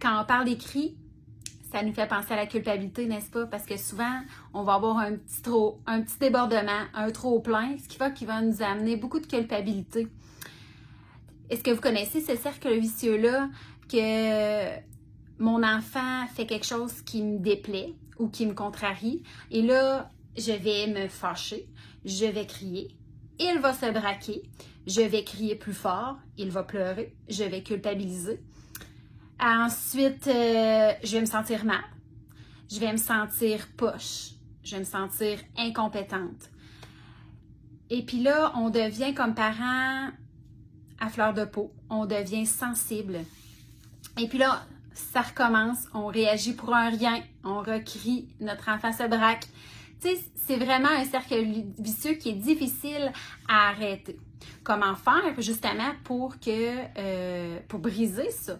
quand on parle d'écrit, ça nous fait penser à la culpabilité, n'est-ce pas? Parce que souvent, on va avoir un petit débordement, un trop-plein, ce qui va nous amener beaucoup de culpabilité. Est-ce que vous connaissez ce cercle vicieux-là que mon enfant fait quelque chose qui me déplaît ou qui me contrarie et là, je vais me fâcher, je vais crier, il va se braquer, je vais crier plus fort, il va pleurer, je vais culpabiliser. Ensuite, je vais me sentir mal, je vais me sentir poche, je vais me sentir incompétente. Et puis là, on devient comme parents à fleur de peau, on devient sensible. Et puis là, ça recommence, on réagit pour un rien, on recrie, notre enfant se braque. Tu sais, c'est vraiment un cercle vicieux qui est difficile à arrêter. Comment faire justement pour briser ça?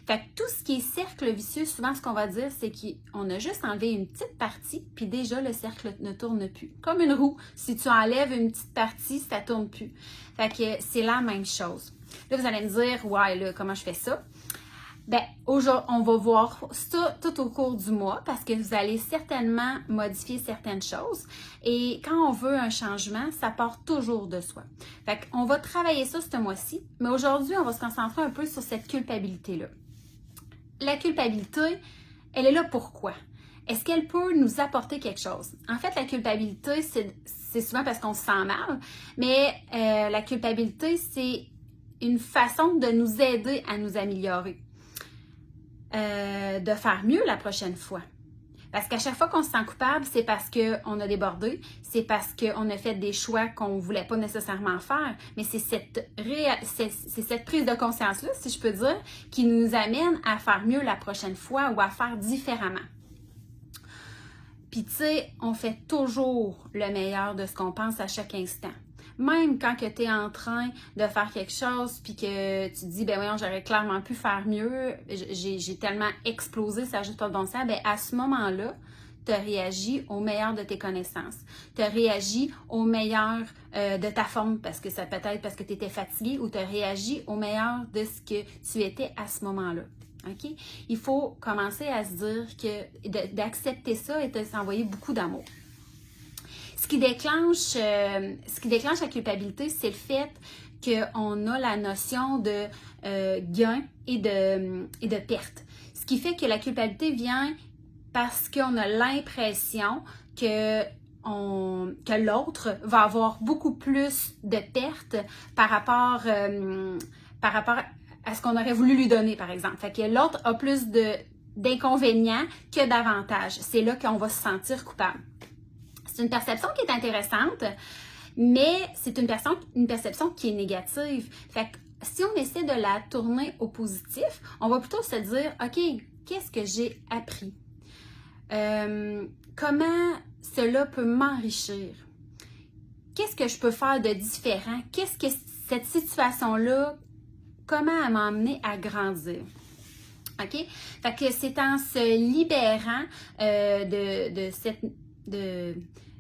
Fait que tout ce qui est cercle vicieux, souvent ce qu'on va dire, c'est qu'on a juste enlevé une petite partie, puis déjà le cercle ne tourne plus. Comme une roue, si tu enlèves une petite partie, ça ne tourne plus. Fait que c'est la même chose. Là, vous allez me dire, ouais, là, comment je fais ça? Bien, aujourd'hui, on va voir ça tout au cours du mois parce que vous allez certainement modifier certaines choses. Et quand on veut un changement, ça part toujours de soi. Fait qu'on va travailler ça ce mois-ci, mais aujourd'hui, on va se concentrer un peu sur cette culpabilité-là. La culpabilité, elle est là pourquoi? Est-ce qu'elle peut nous apporter quelque chose? En fait, la culpabilité, c'est souvent parce qu'on se sent mal, mais la culpabilité, c'est une façon de nous aider à nous améliorer. De faire mieux la prochaine fois. Parce qu'à chaque fois qu'on se sent coupable, c'est parce qu'on a débordé, c'est parce qu'on a fait des choix qu'on ne voulait pas nécessairement faire, mais c'est cette prise de conscience-là, si je peux dire, qui nous amène à faire mieux la prochaine fois ou à faire différemment. Puis tu sais, on fait toujours le meilleur de ce qu'on pense à chaque instant. Même quand tu es en train de faire quelque chose puis que tu te dis, ben voyons, j'aurais clairement pu faire mieux, j'ai tellement explosé, ça n'a juste pas de bon sens, ben à ce moment-là, tu as réagi au meilleur de tes connaissances. Tu as réagi au meilleur de ta forme, parce que ça peut être parce que tu étais fatigué, ou tu as réagi au meilleur de ce que tu étais à ce moment-là. OK? Il faut commencer à se dire que d'accepter ça et de s'envoyer beaucoup d'amour. Ce qui déclenche la culpabilité, c'est le fait qu'on a la notion de gain et de perte. Ce qui fait que la culpabilité vient parce qu'on a l'impression que l'autre va avoir beaucoup plus de pertes par rapport à ce qu'on aurait voulu lui donner, par exemple. Fait que l'autre a plus d'inconvénients que d'avantages. C'est là qu'on va se sentir coupable. C'est une perception qui est intéressante, mais c'est une perception qui est négative. Fait que si on essaie de la tourner au positif, on va plutôt se dire, OK, qu'est-ce que j'ai appris? Comment cela peut m'enrichir? Qu'est-ce que je peux faire de différent? Qu'est-ce que cette situation-là, comment elle m'a amené à grandir? OK? Fait que c'est en se libérant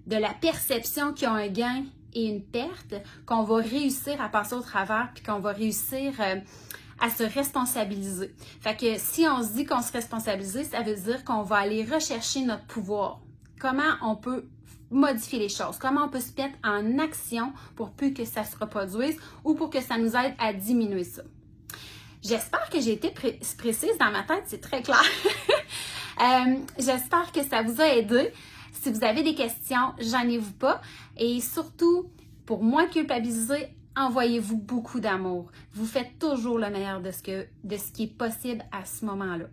de la perception qu'il y a un gain et une perte qu'on va réussir à passer au travers puis qu'on va réussir à se responsabiliser. Fait que si on se dit qu'on se responsabilise, ça veut dire qu'on va aller rechercher notre pouvoir. Comment on peut modifier les choses, comment on peut se mettre en action pour plus que ça se reproduise ou pour que ça nous aide à diminuer ça. J'espère que j'ai été précise dans ma tête, c'est très clair. J'espère que ça vous a aidé. Si vous avez des questions, gênez-vous pas. Et surtout, pour moins culpabiliser, envoyez-vous beaucoup d'amour. Vous faites toujours le meilleur de ce qui est possible à ce moment-là.